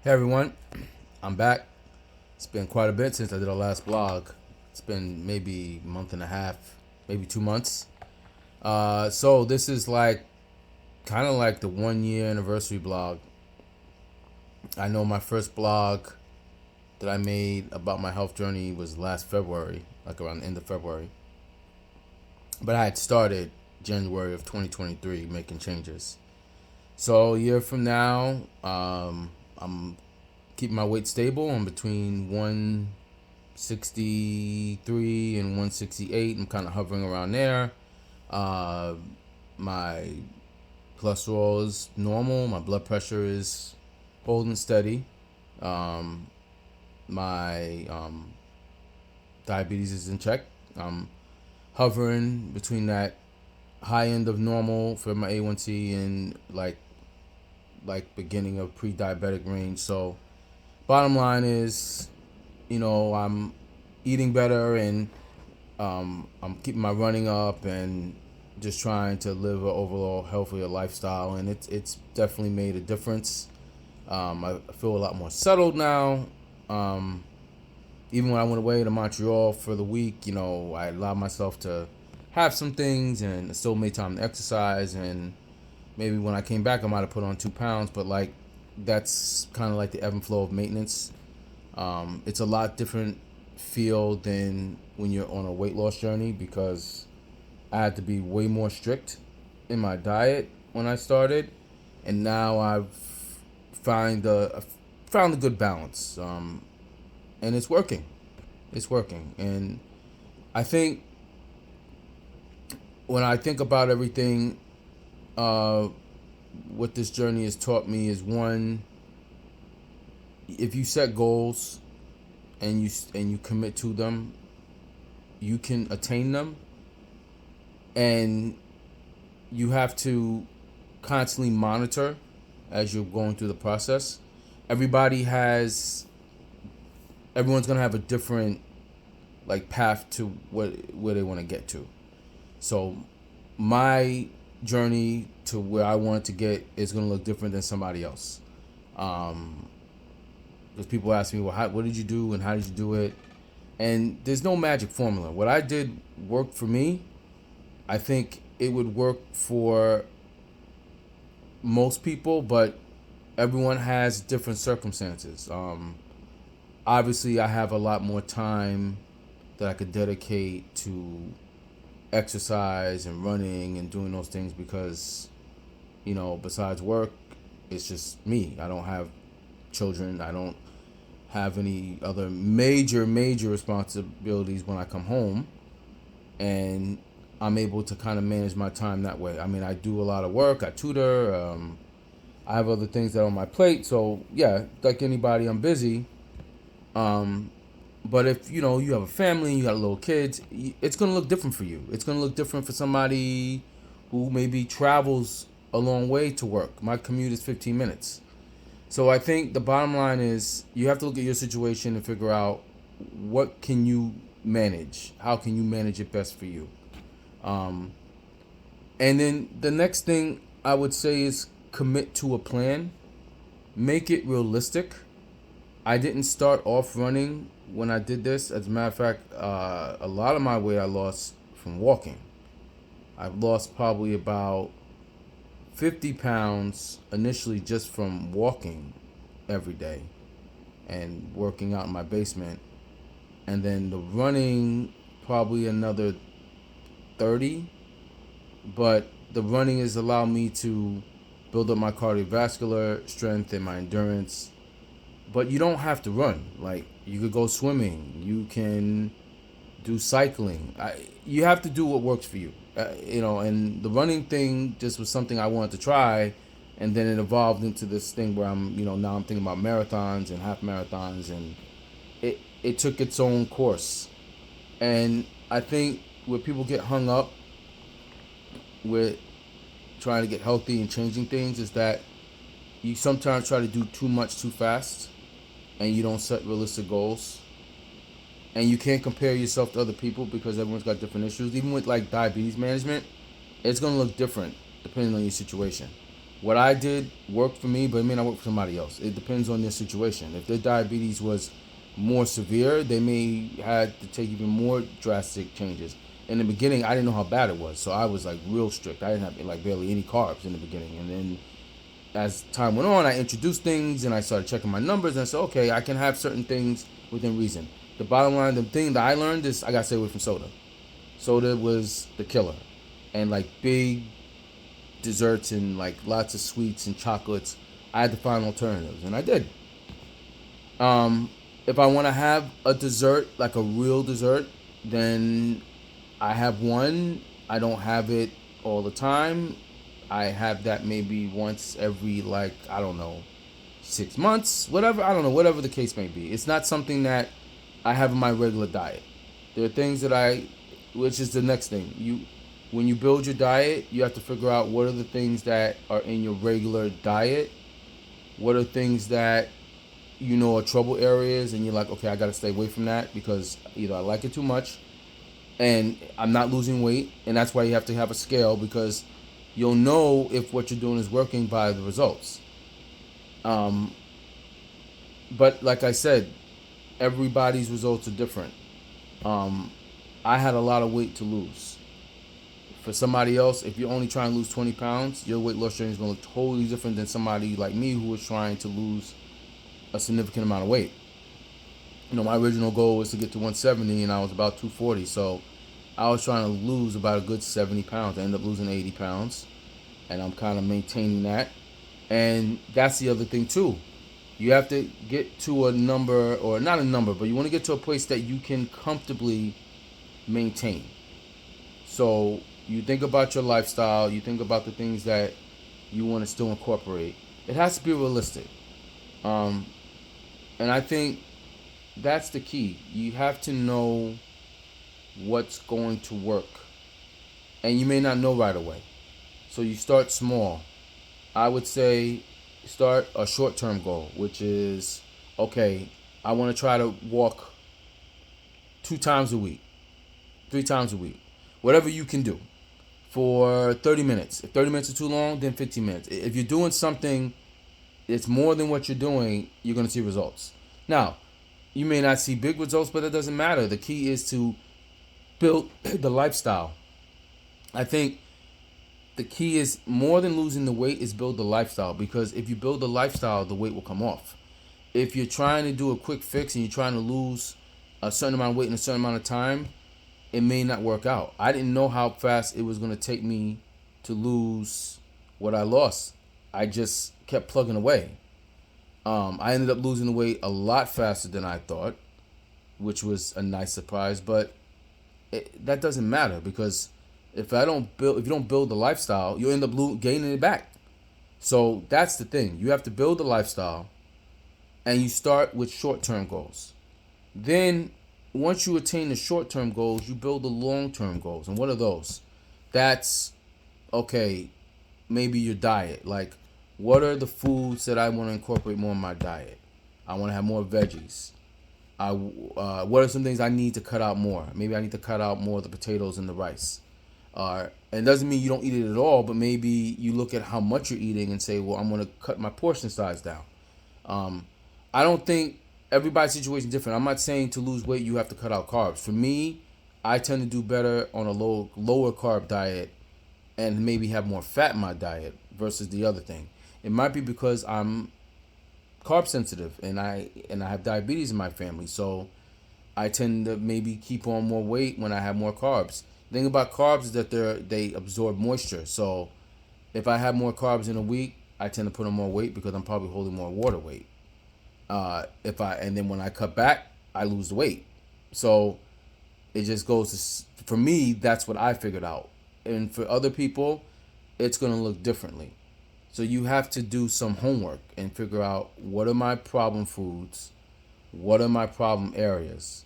Hey everyone, I'm back. It's been quite a bit since I did our last blog. It's been maybe a month and a half, maybe 2 months. So this is like kind of like the 1 year anniversary blog. I know my first blog that I made about my health journey was last February, like around the end of February. But I had started January of 2023 making changes. So a year from now, I'm keeping my weight stable. I'm between 163 and 168. I'm kind of hovering around there. Uh, my cholesterol is normal. My blood pressure is holding steady. Um, my diabetes is in check. I'm hovering between that high end of normal for my A1C and like beginning of pre-diabetic range. So bottom line is, I'm eating better and I'm keeping my running up and just trying to live an overall healthier lifestyle, and it's definitely made a difference. I feel a lot more settled now. Um, Even when I went away to Montreal for the week, I allowed myself to have some things and still made time to exercise. And maybe when I came back, I might have put on 2 pounds, but like that's kind of like the ebb and flow of maintenance. It's a lot different feel than when you're on a weight loss journey because I had to be way more strict in my diet when I started, and now I've found a good balance, and it's working. It's working, and I think when I think about everything, uh, what this journey has taught me is one: if you set goals and you commit to them, you can attain them, and you have to constantly monitor as you're going through the process. Everybody has Everyone's gonna have a different like path to where they want to get to. So my journey to where I want to get is gonna look different than somebody else. Um, because people ask me, well, what did you do and how did you do it? And there's no magic formula. What I did worked for me. I think it would work for most people, but everyone has different circumstances. Obviously, I have a lot more time that I could dedicate to exercise and running and doing those things because, besides work, it's just me. I don't have children. I don't have any other major responsibilities when I come home, and I'm able to kind of manage my time that way. I mean, I do a lot of work. I tutor. I have other things that are on my plate. So yeah, like anybody, I'm busy. Um, but if you have a family, you got little kids, it's gonna look different for you. It's gonna look different for somebody who maybe travels a long way to work. My commute is 15 minutes. So I think the bottom line is you have to look at your situation and figure out what can you manage. How can you manage it best for you? Um, and then the next thing I would say is commit to a plan. Make it realistic. I didn't start off running when I did this. As a matter of fact, a lot of my weight I lost from walking. I've lost probably about 50 pounds initially just from walking every day and working out in my basement. And then the running, probably another 30. But the running has allowed me to build up my cardiovascular strength and my endurance. But you don't have to run. Like, you could go swimming. You can do cycling. You have to do what works for you. And the running thing just was something I wanted to try, and then it evolved into this thing where now I'm thinking about marathons and half marathons, and it took its own course. And I think where people get hung up with trying to get healthy and changing things is that you sometimes try to do too much too fast, and you don't set realistic goals. And you can't compare yourself to other people because everyone's got different issues. Even with like diabetes management, it's gonna look different depending on your situation. What I did worked for me, but it may not work for somebody else. It depends on their situation. If their diabetes was more severe, they may had to take even more drastic changes. In the beginning, I didn't know how bad it was, so I was like real strict. I didn't have like barely any carbs in the beginning, and then as time went on, I introduced things and I started checking my numbers, and I said, okay, I can have certain things within reason. The bottom line, the thing that I learned is I gotta stay away from soda. Soda was the killer, and like big desserts and like lots of sweets and chocolates. I had to find alternatives, and I did. If I want to have a dessert, like a real dessert, then I have one. I don't have it all the time. I have that maybe once every, like, I don't know, 6 months, whatever. I don't know, whatever the case may be. It's not something that I have in my regular diet. There are things that which is the next thing. When you build your diet, you have to figure out what are the things that are in your regular diet. What are things that are trouble areas, and you're like, okay, I got to stay away from that because either I like it too much and I'm not losing weight, and that's why you have to have a scale, because you'll know if what you're doing is working by the results. Um, but like I said, everybody's results are different. Um, I had a lot of weight to lose. For somebody else, if you're only trying to lose 20 pounds, your weight loss journey is going to look totally different than somebody like me who was trying to lose a significant amount of weight. My original goal was to get to 170, and I was about 240. So I was trying to lose about a good 70 pounds. I ended up losing 80 pounds, and I'm kind of maintaining that. And that's the other thing too. You have to get to a number, or not a number, but you want to get to a place that you can comfortably maintain. So you think about your lifestyle, you think about the things that you want to still incorporate. It has to be realistic. Um, and I think that's the key. You have to know what's going to work. And you may not know right away. So you start small. I would say start a short-term goal, which is, okay, I want to try to walk 2 times a week, 3 times a week, whatever you can do for 30 minutes. If 30 minutes is too long, then 15 minutes. If you're doing something that's more than what you're doing, you're going to see results. Now, you may not see big results, but it doesn't matter. The key is to build the lifestyle. I think the key is more than losing the weight is build the lifestyle, because if you build the lifestyle, the weight will come off. If you're trying to do a quick fix and you're trying to lose a certain amount of weight in a certain amount of time, it may not work out. I didn't know how fast it was going to take me to lose what I lost. I just kept plugging away. I ended up losing the weight a lot faster than I thought, which was a nice surprise. But that doesn't matter, because if you don't build the lifestyle, you end up gaining it back. So that's the thing. You have to build the lifestyle, and you start with short-term goals. Then once you attain the short-term goals, you build the long-term goals. And what are those? That's, okay, maybe your diet. Like, what are the foods that I want to incorporate more in my diet? I want to have more veggies. What are some things I need to cut out more? Maybe I need to cut out more of the potatoes and the rice. And it doesn't mean you don't eat it at all, but maybe you look at how much you're eating and say, well, I'm going to cut my portion size down. I don't think everybody's situation is different. I'm not saying to lose weight you have to cut out carbs. For me, I tend to do better on a lower carb diet and maybe have more fat in my diet versus the other thing. It might be because I'm carb sensitive and I have diabetes in my family, so I tend to maybe keep on more weight when I have more carbs. The thing about carbs is that they absorb moisture. So if I have more carbs in a week, I tend to put on more weight because I'm probably holding more water weight. And then when I cut back, I lose the weight. So it just goes to, for me, that's what I figured out. And for other people, it's going to look differently. So you have to do some homework and figure out, what are my problem foods? What are my problem areas?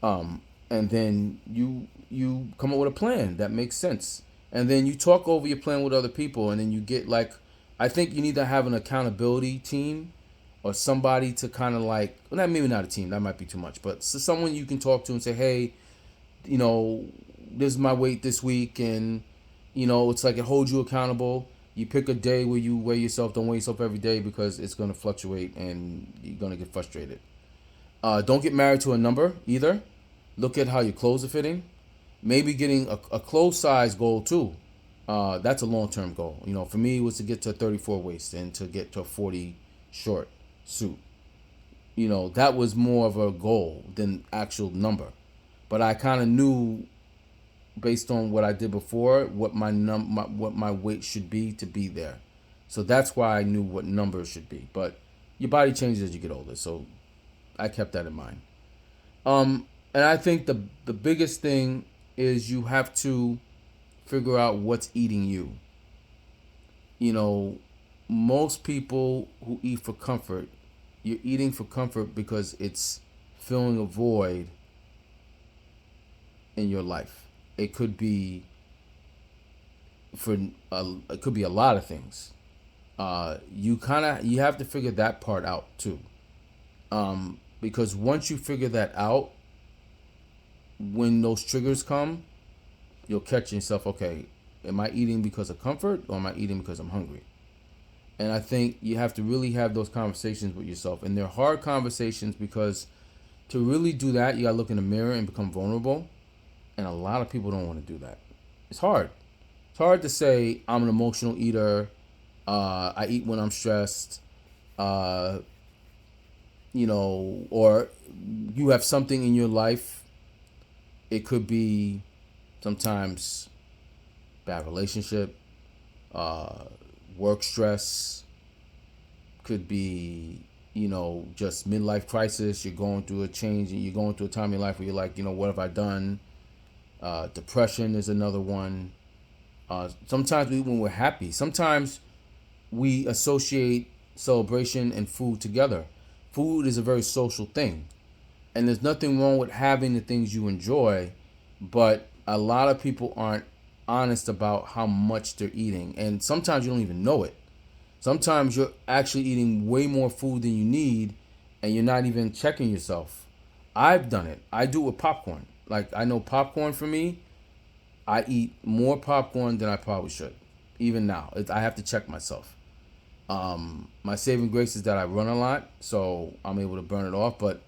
And then you come up with a plan that makes sense. And then you talk over your plan with other people, and then you get, like, I think you need to have an accountability team or somebody to kind of like, well, maybe not a team, that might be too much, but someone you can talk to and say, hey, this is my weight this week, and it's like it holds you accountable. You pick a day where you weigh yourself. Don't weigh yourself every day because it's gonna fluctuate and you're gonna get frustrated. Don't get married to a number either. Look at how your clothes are fitting. Maybe getting a clothes size goal too. That's a long term goal. You know, for me, it was to get to a 34 waist and to get to a 40 short suit. You know, that was more of a goal than actual number. But I kind of knew, based on what I did before, what what my weight should be to be there. So that's why I knew what number it should be. But your body changes as you get older, so I kept that in mind. And I think the biggest thing is you have to figure out what's eating you. You know, most people who eat for comfort, you're eating for comfort because it's filling a void in your life. It could be it could be a lot of things. You have to figure that part out too. Because once you figure that out, when those triggers come, you'll catch yourself, okay, am I eating because of comfort or am I eating because I'm hungry? And I think you have to really have those conversations with yourself. And they're hard conversations because to really do that, you got to look in the mirror and become vulnerable. And a lot of people don't want to do that. It's hard. It's hard to say I'm an emotional eater. I eat when I'm stressed. Or you have something in your life. It could be sometimes bad relationship, work stress, could be, just midlife crisis. You're going through a change and you're going through a time in your life where you're like, what have I done? Depression is another one. Sometimes when we're happy, sometimes we associate celebration and food together. Food is a very social thing. And there's nothing wrong with having the things you enjoy, but a lot of people aren't honest about how much they're eating. And sometimes you don't even know it. Sometimes you're actually eating way more food than you need and you're not even checking yourself. I've done it. I do it with popcorn. Like, I know popcorn for me, I eat more popcorn than I probably should. Even now, I have to check myself. My saving grace is that I run a lot, so I'm able to burn it off. But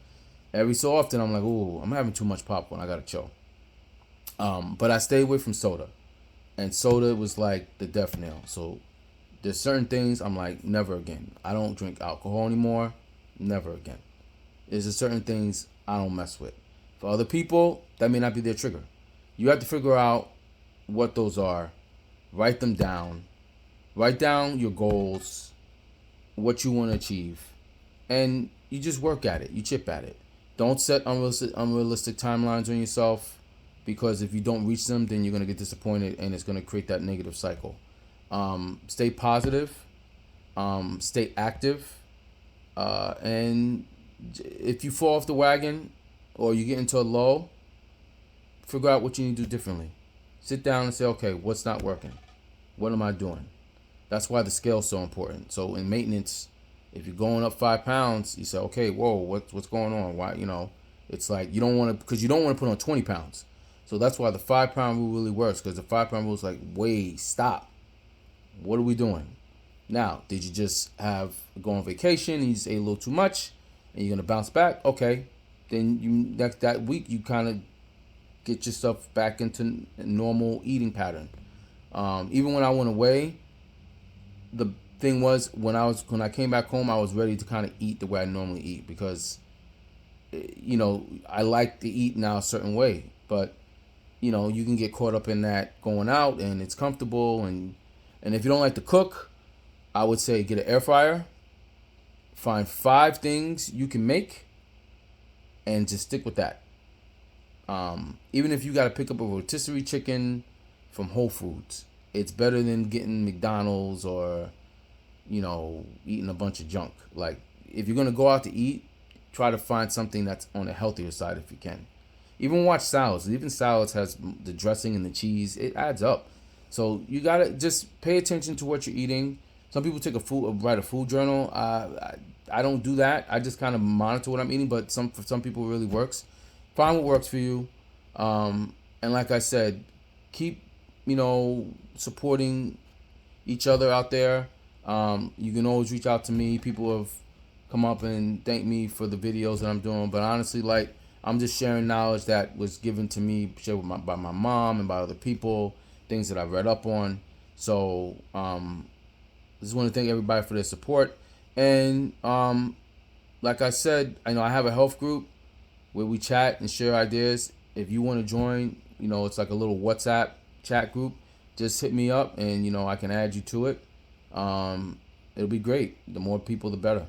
every so often, I'm like, ooh, I'm having too much popcorn. I gotta chill. But I stay away from soda, and soda was like the death nail. So there's certain things I'm like, never again. I don't drink alcohol anymore. Never again. There's just certain things I don't mess with. For other people, that may not be their trigger. You have to figure out what those are. Write them down. Write down your goals, what you want to achieve, and you just work at it. You chip at it. Don't set unrealistic timelines on yourself, because if you don't reach them, then you're going to get disappointed and it's going to create that negative cycle. Stay positive. Stay active. And if you fall off the wagon or you get into a lull, figure out what you need to do differently. Sit down and say, okay, what's not working? What am I doing? That's why the scale is so important. So in maintenance, if you're going up 5 pounds, you say, okay, whoa, what's going on? Why, it's like you don't want to, because you don't want to put on 20 pounds. So that's why the 5 pound rule really works, because the 5 pound rule is like, wait, stop. What are we doing? Now, did you just go on vacation and you just ate a little too much and you're going to bounce back? Okay. Then that week you kind of get yourself back into a normal eating pattern. Even when I went away, the thing was when I came back home, I was ready to kind of eat the way I normally eat, because I like to eat now a certain way, but you can get caught up in that going out and it's comfortable, and if you don't like to cook, I would say get an air fryer, find 5 things you can make, and just stick with that. Even if you got to pick up a rotisserie chicken from Whole Foods, it's better than getting McDonald's or, eating a bunch of junk. Like, if you're going to go out to eat, try to find something that's on the healthier side if you can. Even watch salads. Even salads has the dressing and the cheese. It adds up. So you got to just pay attention to what you're eating. Some people write a food journal. I don't do that. I just kind of monitor what I'm eating, but for some people it really works. Find what works for you. And like I said, keep, supporting each other out there. You can always reach out to me. People have come up and thank me for the videos that I'm doing, but honestly, like, I'm just sharing knowledge that was given to me, shared by my mom and by other people, things that I read up on. So just want to thank everybody for their support. And like I said, I know I have a health group where we chat and share ideas. If you want to join, it's like a little WhatsApp chat group. Just hit me up, and I can add you to it. It'll be great. The more people, the better.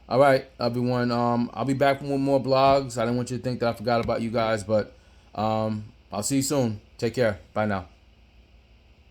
All right, everyone. I'll be back with more blogs. I didn't want you to think that I forgot about you guys, but I'll see you soon. Take care. Bye now.